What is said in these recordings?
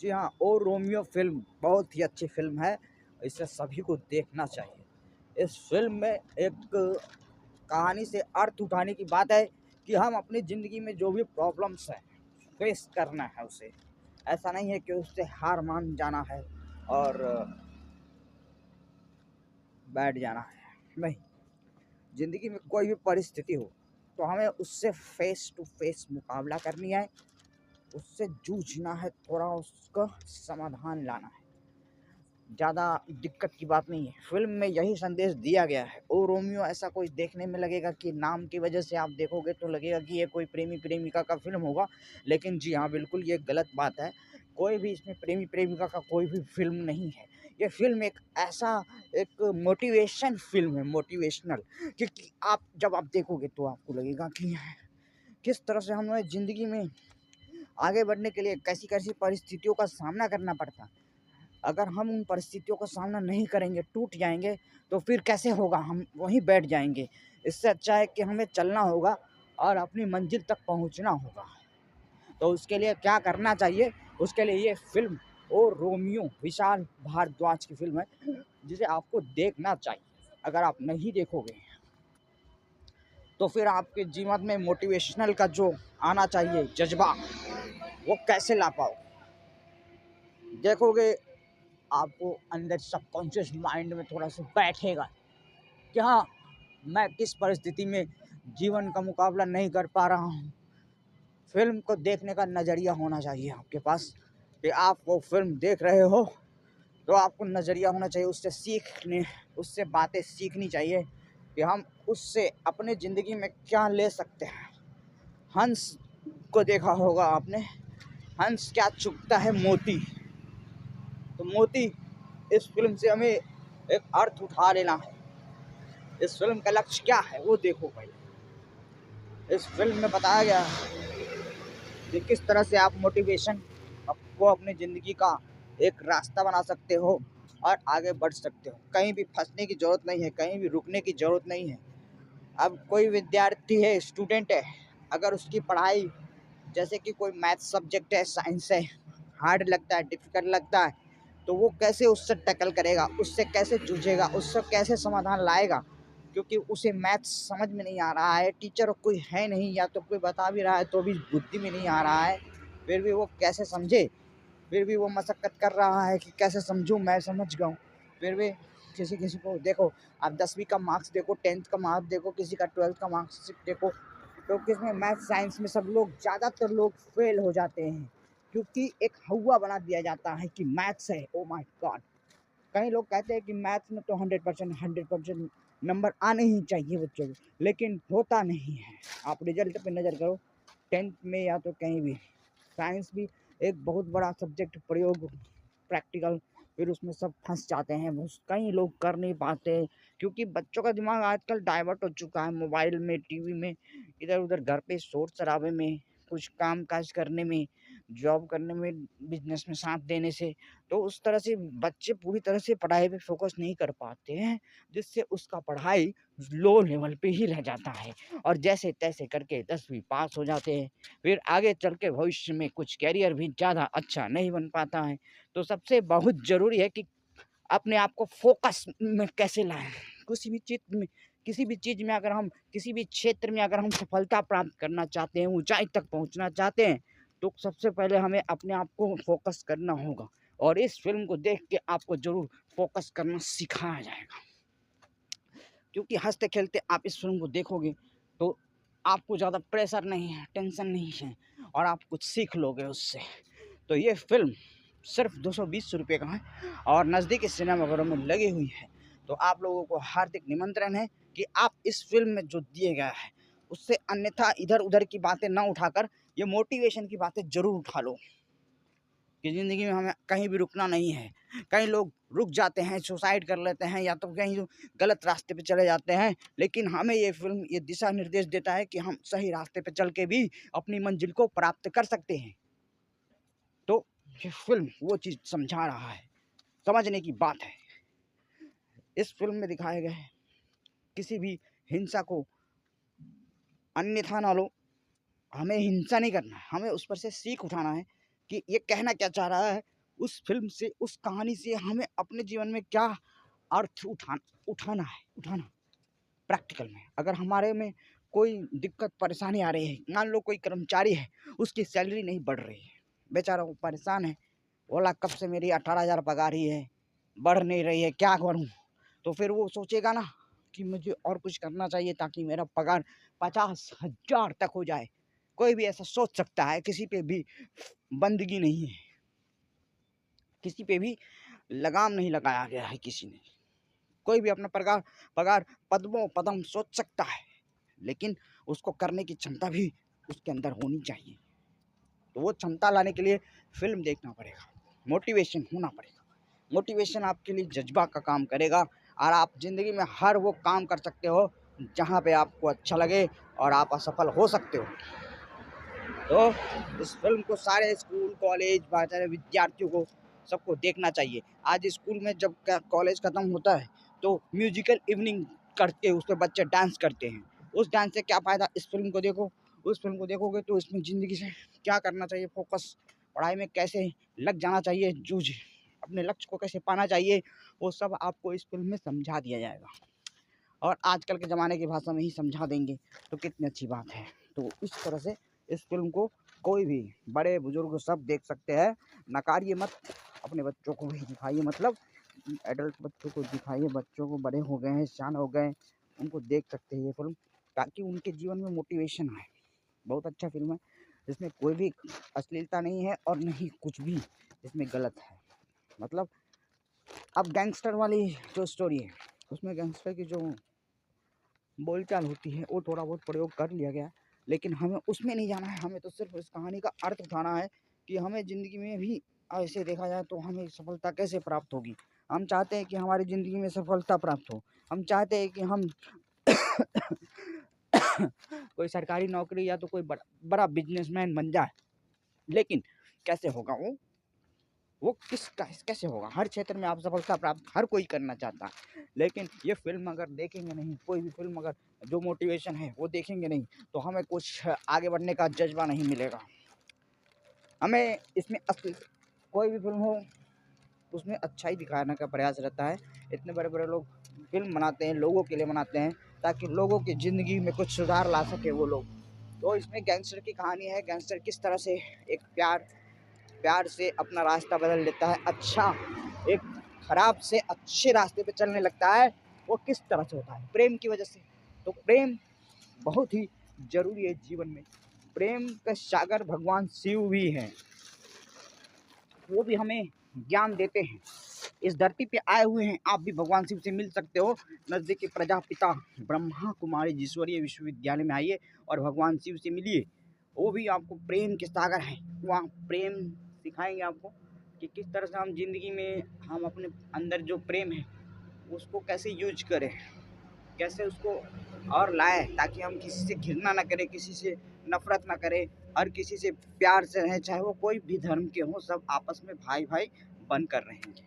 जी हाँ, ओ Romeo film बहुत ही अच्छी फ़िल्म है। इसे सभी को देखना चाहिए। इस फ़िल्म में एक कहानी से अर्थ उठाने की बात है कि हम अपनी ज़िंदगी में जो भी प्रॉब्लम्स हैं, फेस करना है उसे। ऐसा नहीं है कि उससे हार मान जाना है और बैठ जाना है। नहीं, ज़िंदगी में कोई भी परिस्थिति हो, तो हमें उससे फ़ेस टू फ़ेस मुकाबला करनी है, उससे जूझना है, थोड़ा उसका समाधान लाना है। ज़्यादा दिक्कत की बात नहीं है। फ़िल्म में यही संदेश दिया गया है। ओ रोमियो ऐसा कोई देखने में लगेगा कि नाम की वजह से आप देखोगे तो लगेगा कि ये कोई प्रेमी-प्रेमिका का फ़िल्म होगा, लेकिन जी हाँ, बिल्कुल ये गलत बात है। कोई भी इसमें प्रेमी-प्रेमिका का कोई भी फ़िल्म नहीं है। ये फ़िल्म एक ऐसा एक मोटिवेशन फ़िल्म है, मोटिवेशनल, क्योंकि आप देखोगे तो आपको लगेगा कि किस तरह से हमें ज़िंदगी में आगे बढ़ने के लिए कैसी-कैसी परिस्थितियों का सामना करना पड़ता है। अगर हम उन परिस्थितियों का सामना नहीं करेंगे, टूट जाएँगे, तो फिर कैसे होगा? हम वहीं बैठ जाएँगे। इससे अच्छा है कि हमें चलना होगा और अपनी मंज़िल तक पहुँचना होगा। तो उसके लिए क्या करना चाहिए? उसके लिए ये फ़िल्म ओ रोमियो विशाल भारद्वाज की फ़िल्म है, जिसे आपको देखना चाहिए। अगर आप नहीं देखोगे, तो फिर आपके जीवन में मोटिवेशनल का जो आना चाहिए जज़्बा, वो कैसे ला पाओगे? देखोगे, आपको अंदर सबकॉन्शियस माइंड में थोड़ा-सा बैठेगा कि हाँ, मैं किस परिस्थिति में जीवन का मुकाबला नहीं कर पा रहा हूँ। फ़िल्म को देखने का नज़रिया होना चाहिए आपके पास कि आप वो फ़िल्म देख रहे हो, तो आपको नज़रिया होना चाहिए, उससे बातें सीखनी चाहिए कि हम उससे अपनी ज़िंदगी में क्या ले सकते हैं। हंस को देखा होगा आपने, हंस क्या चुगता है मोती, तो मोती इस फ़िल्म से हमें एक अर्थ उठा लेना है। इस फ़िल्म का लक्ष्य क्या है वो देखो पहले। इस फ़िल्म में बताया गया है कि किस तरह से आप मोटिवेशन को अपनी ज़िंदगी का एक रास्ता बना सकते हो और आगे बढ़ सकते हो। कहीं भी फँसने की ज़रूरत नहीं है, कहीं भी रुकने की ज़रूरत नहीं है। अब कोई विद्यार्थी है, स्टूडेंट है, अगर उसकी पढ़ाई जैसे कि कोई मैथ्स सब्जेक्ट है, साइंस है, हार्ड लगता है, डिफ़िकल्ट लगता है, तो वो कैसे उससे टैकल करेगा, उससे कैसे जूझेगा, उससे कैसे समाधान लाएगा, क्योंकि उसे मैथ्स समझ में नहीं आ रहा है, टीचर कोई है नहीं या तो कोई बता भी रहा है तो भी बुद्धि में नहीं आ रहा है, फिर भी वो कैसे समझे, फिर भी वो मशक्कत कर रहा है कि कैसे समझूँ, मैं समझ गया हूँ। फिर भी किसी को देखो, आप 10वीं का मार्क्स देखो, 10th का मार्क्स देखो, किसी का 12th का मार्क्स देखो, तो किसमें मैथ साइंस में सब लोग ज़्यादातर लोग फेल हो जाते हैं, क्योंकि एक हौवा बना दिया जाता है कि मैथ्स है, ओ माय गॉड। कई लोग कहते हैं कि मैथ्स में तो 100% नंबर आने ही चाहिए बच्चों को, लेकिन होता नहीं है। आप रिजल्ट पे नज़र करो, 10th में या तो कहीं भी। साइंस भी एक बहुत बड़ा सब्जेक्ट, प्रयोग, प्रैक्टिकल, फिर उसमें सब फंस जाते हैं, कई लोग कर नहीं पाते, क्योंकि बच्चों का दिमाग आजकल डाइवर्ट हो चुका है मोबाइल में, टीवी में, इधर उधर घर पे शोर शराबे में, कुछ काम काज करने में, जॉब करने में, बिजनेस में साथ देने से, तो उस तरह से बच्चे पूरी तरह से पढ़ाई पे फोकस नहीं कर पाते हैं, जिससे उसका पढ़ाई लो लेवल पे ही रह जाता है और जैसे तैसे करके 10वीं पास हो जाते हैं, फिर आगे चल के भविष्य में कुछ करियर भी ज़्यादा अच्छा नहीं बन पाता है। तो सबसे बहुत ज़रूरी है कि अपने आप को फ़ोकस में कैसे लाएँ। किसी भी चीज़ में अगर हम किसी भी क्षेत्र में अगर हम सफलता प्राप्त करना चाहते हैं, ऊँचाई तक पहुँचना चाहते हैं, तो सबसे पहले हमें अपने आप को फ़ोकस करना होगा और इस फ़िल्म को देख के आपको ज़रूर फ़ोकस करना सिखाया जाएगा। क्योंकि हँसते-खेलते आप इस फ़िल्म को देखोगे, तो आपको ज़्यादा प्रेशर नहीं है, टेंशन नहीं है और आप कुछ सीख लोगे उससे। तो ये फ़िल्म सिर्फ़ ₹220 का है और नज़दीकी सिनेमाघरों में लगी हुई है। तो आप लोगों को हार्दिक निमंत्रण है कि आप इस फ़िल्म में जो दिए गया है, उससे अन्यथा इधर-उधर की बातें ना उठाकर ये मोटिवेशन की बातें ज़रूर उठा लो। कि ज़िंदगी में हमें कहीं भी रुकना नहीं है। कई लोग रुक जाते हैं, सुसाइड कर लेते हैं या तो कहीं गलत रास्ते पे चले जाते हैं, लेकिन हमें ये फ़िल्म ये दिशा निर्देश देता है कि हम सही रास्ते पे चल के भी अपनी मंज़िल को प्राप्त कर सकते हैं। तो ये फ़िल्म वो चीज़ समझा रहा है, समझने की बात है। इस फ़िल्म में दिखाया गया है, किसी भी हिंसा को अन्यथा ना लो, हमें हिंसा नहीं करना है, हमें उस पर से सीख उठाना है कि ये कहना क्या चाह रहा है उस फ़िल्म से, उस कहानी से हमें अपने जीवन में क्या अर्थ उठाना प्रैक्टिकल में। अगर हमारे में कोई दिक्कत परेशानी आ रही है, मान लो कोई कर्मचारी है, उसकी सैलरी नहीं बढ़ रही है, बेचारा वो परेशान है, बोला कब से मेरी 18,000 पगार ही है, बढ़ नहीं रही है, क्या करूँ? तो फिर वो सोचेगा ना कि मुझे और कुछ करना चाहिए ताकि मेरा पगार 50,000 तक हो जाए। कोई भी ऐसा सोच सकता है, किसी पे भी बंदगी नहीं है, किसी पे भी लगाम नहीं लगाया गया है किसी ने। कोई भी अपना पगार पगार पदम सोच सकता है, लेकिन उसको करने की क्षमता भी उसके अंदर होनी चाहिए। तो वो क्षमता लाने के लिए फ़िल्म देखना पड़ेगा, मोटिवेशन होना पड़ेगा। मोटिवेशन आपके लिए जज़्बा का काम करेगा और आप ज़िंदगी में हर वो काम कर सकते हो जहाँ पे आपको अच्छा लगे और आप असफल हो सकते हो। तो इस फ़िल्म को सारे स्कूल, कॉलेज, सारे विद्यार्थियों को सबको देखना चाहिए। आज स्कूल में जब कॉलेज ख़त्म होता है तो म्यूजिकल इवनिंग करके उस पे बच्चे डांस करते हैं। उस डांस से क्या फ़ायदा? इस फ़िल्म को देखो, उस फ़िल्म को देखोगे तो इसमें ज़िंदगी से क्या करना चाहिए, फ़ोकस पढ़ाई में कैसे लग जाना चाहिए, जूझ अपने लक्ष्य को कैसे पाना चाहिए, वो सब आपको इस फ़िल्म में समझा दिया जाएगा। और आजकल के ज़माने की भाषा में ही समझा देंगे तो कितनी अच्छी बात है। तो इस तरह से इस फ़िल्म को कोई भी बड़े बुजुर्ग सब देख सकते हैं, नकारिए मत, अपने बच्चों को भी दिखाइए, मतलब एडल्ट बच्चों को दिखाइए, बच्चों को बड़े हो गए हैं, सयान हो गए, उनको देख सकते हैं ये फ़िल्म, ताकि उनके जीवन में मोटिवेशन आए। बहुत अच्छा फ़िल्म है, इसमें कोई भी अश्लीलता नहीं है और नहीं कुछ भी इसमें गलत है। मतलब अब गैंगस्टर वाली जो स्टोरी है, उसमें गैंगस्टर की जो बोलचाल होती है वो थोड़ा बहुत प्रयोग कर लिया गया, लेकिन हमें उसमें नहीं जाना है। हमें तो सिर्फ इस कहानी का अर्थ उठाना है कि हमें ज़िंदगी में भी ऐसे देखा जाए तो हमें सफलता कैसे प्राप्त होगी। हम चाहते हैं कि हमारी ज़िंदगी में सफलता प्राप्त हो, हम चाहते हैं कि हम कोई सरकारी नौकरी या तो कोई बड़ा बिजनेसमैन बन जाए, लेकिन कैसे होगा वो कैसे होगा? हर क्षेत्र में आप सफलता प्राप्त हर कोई करना चाहता है, लेकिन ये फ़िल्म अगर देखेंगे नहीं, कोई भी फ़िल्म अगर जो मोटिवेशन है वो देखेंगे नहीं, तो हमें कुछ आगे बढ़ने का जज़्बा नहीं मिलेगा। हमें इसमें असली कोई भी फ़िल्म हो, उसमें अच्छा ही दिखाने का प्रयास रहता है। इतने बड़े-बड़े लोग फ़िल्म बनाते हैं, लोगों के लिए बनाते हैं, ताकि लोगों की ज़िंदगी में कुछ सुधार ला सके वो लोग। तो इसमें गैंगस्टर की कहानी है, गैंगस्टर किस तरह से एक प्यार से अपना रास्ता बदल लेता है, अच्छा एक खराब से अच्छे रास्ते पे चलने लगता है, वो किस तरह से होता है? प्रेम की वजह से। तो प्रेम बहुत ही ज़रूरी है जीवन में। प्रेम का सागर भगवान शिव भी हैं, वो भी हमें ज्ञान देते हैं। इस धरती पे आए हुए हैं, आप भी भगवान शिव से मिल सकते हो। नज़दीकी प्रजापिता ब्रह्मा कुमारी ईश्वरीय विश्वविद्यालय में आइए और भगवान शिव से मिलिए। वो भी आपको प्रेम के सागर हैं, वहाँ प्रेम सिखाएंगे आपको कि किस तरह से हम ज़िंदगी में हम अपने अंदर जो प्रेम है उसको कैसे यूज करें, कैसे उसको और लाएं, ताकि हम किसी से घृणा ना करें, किसी से नफरत ना करें, हर किसी से प्यार से रहें, चाहे वो कोई भी धर्म के हों, सब आपस में भाई भाई बन कर रहेंगे।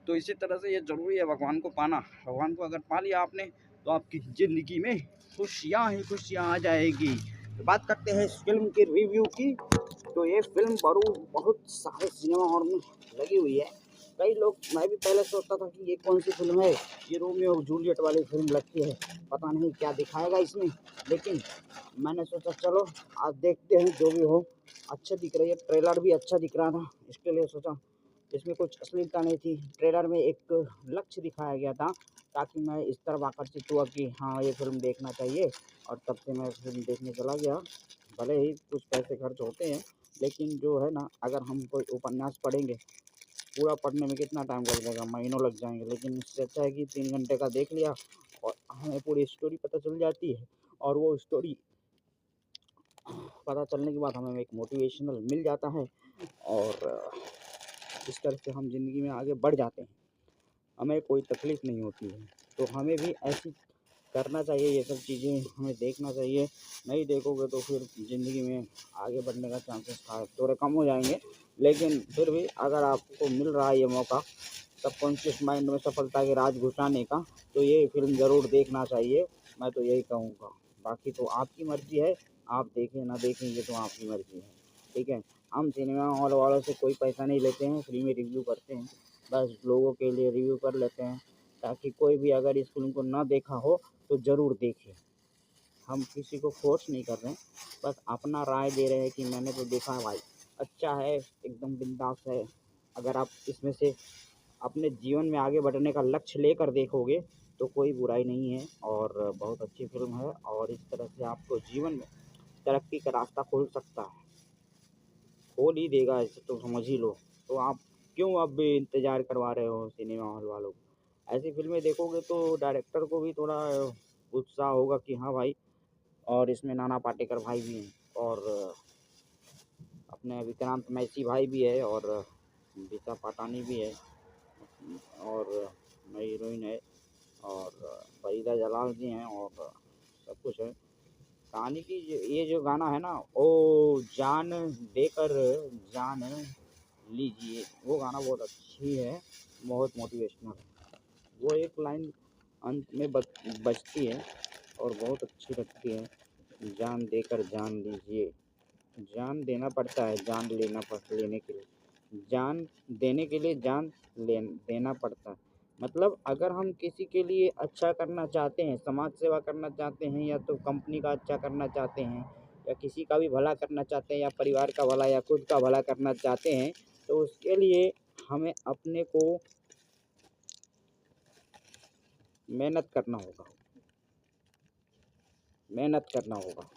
तो इसी तरह से ये ज़रूरी है भगवान को पाना। भगवान को अगर पा लिया आपने तो आपकी ज़िंदगी में खुशियाँ ही खुशियाँ आ जाएगी। तो बात करते हैं इस फिल्म के रिव्यू की। तो ये फिल्म बहुत सारे सिनेमा हॉल में लगी हुई है। कई लोग, मैं भी पहले सोचता था कि ये कौन सी फिल्म है, ये रोमियो और जूलियट वाली फिल्म लगती है, पता नहीं क्या दिखाएगा इसमें, लेकिन मैंने सोचा चलो आज देखते हैं, जो भी हो अच्छा दिख रही है, ट्रेलर भी अच्छा दिख रहा था, इसके लिए सोचा। इसमें कुछ अश्लीलता नहीं थी, ट्रेलर में एक लक्ष्य दिखाया गया था, ताकि मैं इस तरफ आकर्षित हुआ कि हाँ ये फिल्म देखना चाहिए, और तब से मैं फिल्म देखने चला गया। भले ही कुछ पैसे खर्च होते हैं, लेकिन जो है ना, अगर हम कोई उपन्यास पढ़ेंगे, पूरा पढ़ने में कितना टाइम लग जाएगा, महीनों लग जाएंगे, लेकिन इससे अच्छा है कि 3 घंटे का देख लिया और हमें पूरी स्टोरी पता चल जाती है, और वो स्टोरी पता चलने के बाद हमें एक मोटिवेशनल मिल जाता है, और इस तरह से हम ज़िंदगी में आगे बढ़ जाते हैं, हमें कोई तकलीफ़ नहीं होती है। तो हमें भी ऐसी करना चाहिए, ये सब चीज़ें हमें देखना चाहिए। नहीं देखोगे तो फिर ज़िंदगी में आगे बढ़ने का चांसेस थोड़े कम हो जाएंगे, लेकिन फिर भी अगर आपको मिल रहा है ये मौका सबकॉन्शियस माइंड में सफलता के राज घुसाने का, तो ये फिल्म ज़रूर देखना चाहिए, मैं तो यही कहूँगा। बाकी तो आपकी मर्ज़ी है, आप देखें ना देखें, ये तो आपकी मर्ज़ी है, ठीक है। हम सिनेमा हॉल वालों से कोई पैसा नहीं लेते हैं, फ्री में रिव्यू करते हैं, बस लोगों के लिए रिव्यू कर लेते हैं ताकि कोई भी अगर इस फिल्म को ना देखा हो तो ज़रूर देखे। हम किसी को फोर्स नहीं कर रहे हैं, बस अपना राय दे रहे हैं कि मैंने तो देखा है भाई, अच्छा है, एकदम बिंदास है। अगर आप इसमें से अपने जीवन में आगे बढ़ने का लक्ष्य लेकर देखोगे तो कोई बुराई नहीं है और बहुत अच्छी फिल्म है और इस तरह से आपको जीवन में तरक्की का रास्ता खुल सकता है, खोल ही देगा, ऐसे तो समझ ही लो। तो आप क्यों अब भी इंतज़ार करवा रहे हो सिनेमा हॉल वालों को? ऐसी फिल्में देखोगे तो डायरेक्टर को भी थोड़ा उत्साह होगा कि हाँ भाई, और इसमें नाना पाटेकर भाई भी हैं और अपने विक्रांत मैसी भाई भी है और दिशा पटानी भी है और नई हीरोइन है और फरीदा जलाल जी हैं और सब कुछ है। कहानी की ये जो गाना है ना, ओ जान देकर जान लीजिए, वो गाना बहुत अच्छी है, बहुत मोटिवेशनल है। वो एक लाइन अंत में बजती है और बहुत अच्छी लगती है, जान देकर जान लीजिए। जान देना पड़ता है लेने के लिए, जान देने के लिए जान देना पड़ता है। मतलब अगर हम किसी के लिए अच्छा करना चाहते हैं, समाज सेवा करना चाहते हैं या तो कंपनी का अच्छा करना चाहते हैं या किसी का भी भला करना चाहते हैं या परिवार का भला या खुद का भला करना चाहते हैं, तो उसके लिए हमें अपने को मेहनत करना होगा, मेहनत करना होगा।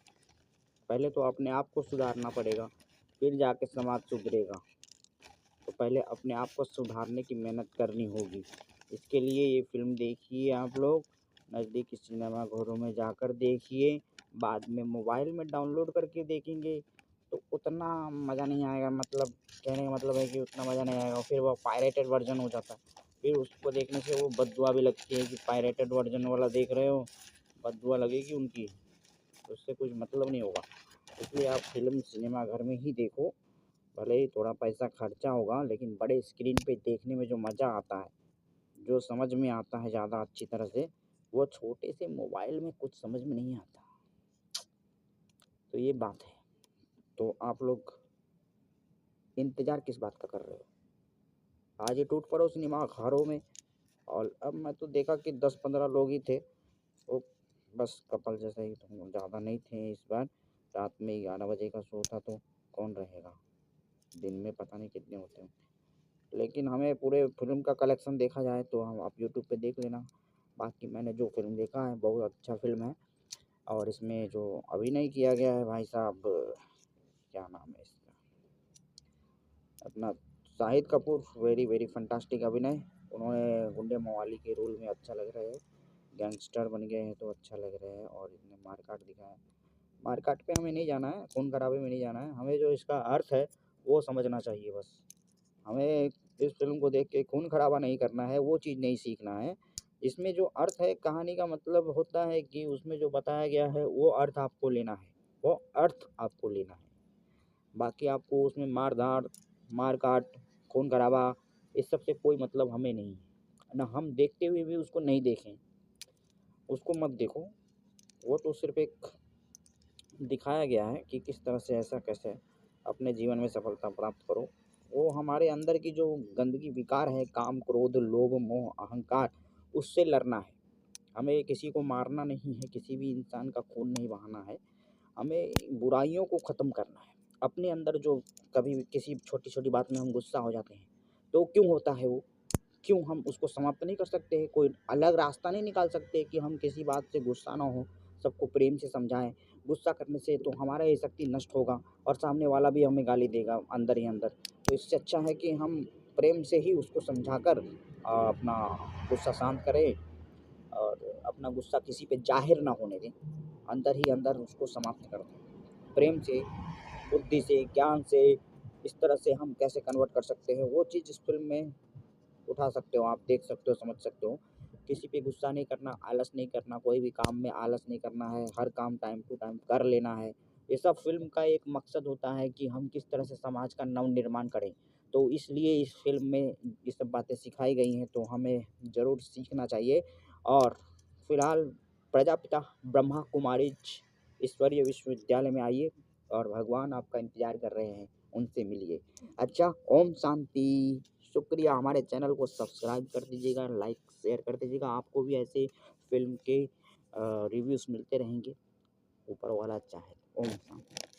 पहले तो अपने आप को सुधारना पड़ेगा, फिर जाके समाज सुधरेगा। तो पहले अपने आप को सुधारने की मेहनत करनी होगी। इसके लिए ये फ़िल्म देखिए आप लोग, नज़दीकी सिनेमा घरों में जाकर देखिए, बाद में मोबाइल में डाउनलोड करके देखेंगे तो उतना मज़ा नहीं आएगा। मतलब कहने का मतलब है कि उतना मज़ा नहीं आएगा, फिर वो पायरेटेड वर्ज़न हो जाता है। फिर उसको देखने से वो बददुआ भी लगती है कि पायरेटेड वर्ज़न वाला देख रहे हो, बददुआ लगेगी उनकी, तो उससे कुछ मतलब नहीं होगा। इसलिए आप फ़िल्म सिनेमा घर में ही देखो, भले ही थोड़ा पैसा खर्चा होगा लेकिन बड़े स्क्रीन पे देखने में जो मज़ा आता है, जो समझ में आता है ज़्यादा अच्छी तरह से, वो छोटे से मोबाइल में कुछ समझ में नहीं आता। तो ये बात है। तो आप लोग इंतज़ार किस बात का कर रहे हो? आज ही टूट पड़ो सिनेमा घरों में। और अब मैं तो देखा कि 10-15 लोग ही थे, वो बस कपल जैसे ही, तो ज़्यादा नहीं थे इस बार। रात में 11 बजे का शो था तो कौन रहेगा? दिन में पता नहीं कितने होते हैं। लेकिन हमें पूरे फ़िल्म का कलेक्शन देखा जाए तो हम आप यूट्यूब पे देख लेना। बाकी मैंने जो फ़िल्म देखा है बहुत अच्छा फ़िल्म है और इसमें जो अभिनय किया गया है भाई साहब, क्या नाम है इसका, अपना Shahid Kapoor, very very fantastic अभिनय। उन्होंने गुंडे मवाली के रोल में अच्छा लग रहे हैं, गैंगस्टर बन गए हैं तो अच्छा लग रहा है और इनने मारकाट दिखाया है। मारकाट पे हमें नहीं जाना है, खून खराबे में नहीं जाना है, हमें जो इसका अर्थ है वो समझना चाहिए बस। हमें इस फ़िल्म को देख के खून खराबा नहीं करना है, वो चीज़ नहीं सीखना है। इसमें जो अर्थ है, कहानी का मतलब होता है कि उसमें जो बताया गया है वो अर्थ आपको लेना है, वो अर्थ आपको लेना है। बाकी आपको उसमें मार-धाड़, मार-काट, खून खराबा, इस सब से कोई मतलब हमें नहीं है। ना हम देखते हुए भी उसको नहीं देखें, उसको मत देखो। वो तो सिर्फ़ एक दिखाया गया है कि किस तरह से ऐसा कैसे अपने जीवन में सफलता प्राप्त करो। वो हमारे अंदर की जो गंदगी विकार है, काम, क्रोध, लोभ, मोह, अहंकार, उससे लड़ना है। हमें किसी को मारना नहीं है, किसी भी इंसान का खून नहीं बहाना है। हमें बुराइयों को ख़त्म करना है। अपने अंदर जो कभी भी किसी छोटी-छोटी बात में हम गुस्सा हो जाते हैं, तो क्यों होता है वो? क्यों हम उसको समाप्त नहीं कर सकते हैं? कोई अलग रास्ता नहीं निकाल सकते कि हम किसी बात से गुस्सा ना हो, सबको प्रेम से समझाएँ। गुस्सा करने से तो हमारा ये शक्ति नष्ट होगा और सामने वाला भी हमें गाली देगा अंदर ही अंदर। तो इससे अच्छा है कि हम प्रेम से ही उसको समझाकर अपना गुस्सा शांत करें और अपना गुस्सा किसी पे ज़ाहिर ना होने दें। अंदर ही अंदर उसको समाप्त कर दें। प्रेम से, बुद्धि से, ज्ञान से, इस तरह से हम कैसे कन्वर्ट कर सकते हैं, वो चीज़ इस फ़िल्म में उठा सकते हो, आप देख सकते हो, समझ सकते हो। किसी पे गुस्सा नहीं करना, आलस नहीं करना, कोई भी काम में आलस नहीं करना है, हर काम टाइम टू टाइम कर लेना है। ये सब फ़िल्म का एक मकसद होता है कि हम किस तरह से समाज का नव-निर्माण करें। तो इसलिए इस फ़िल्म में ये सब बातें सिखाई गई हैं, तो हमें ज़रूर सीखना चाहिए। और फिलहाल प्रजापिता ब्रह्मा कुमारीज ईश्वरीय विश्वविद्यालय में आइए और भगवान आपका इंतज़ार कर रहे हैं। उनसे मिलिए। अच्छा, ओम शांति। शुक्रिया, हमारे चैनल को सब्सक्राइब कर दीजिएगा, लाइक शेयर कर दीजिएगा। आपको भी ऐसे फ़िल्म के रिव्यूज़ मिलते रहेंगे, ऊपर वाला चाहे। ओम शांति।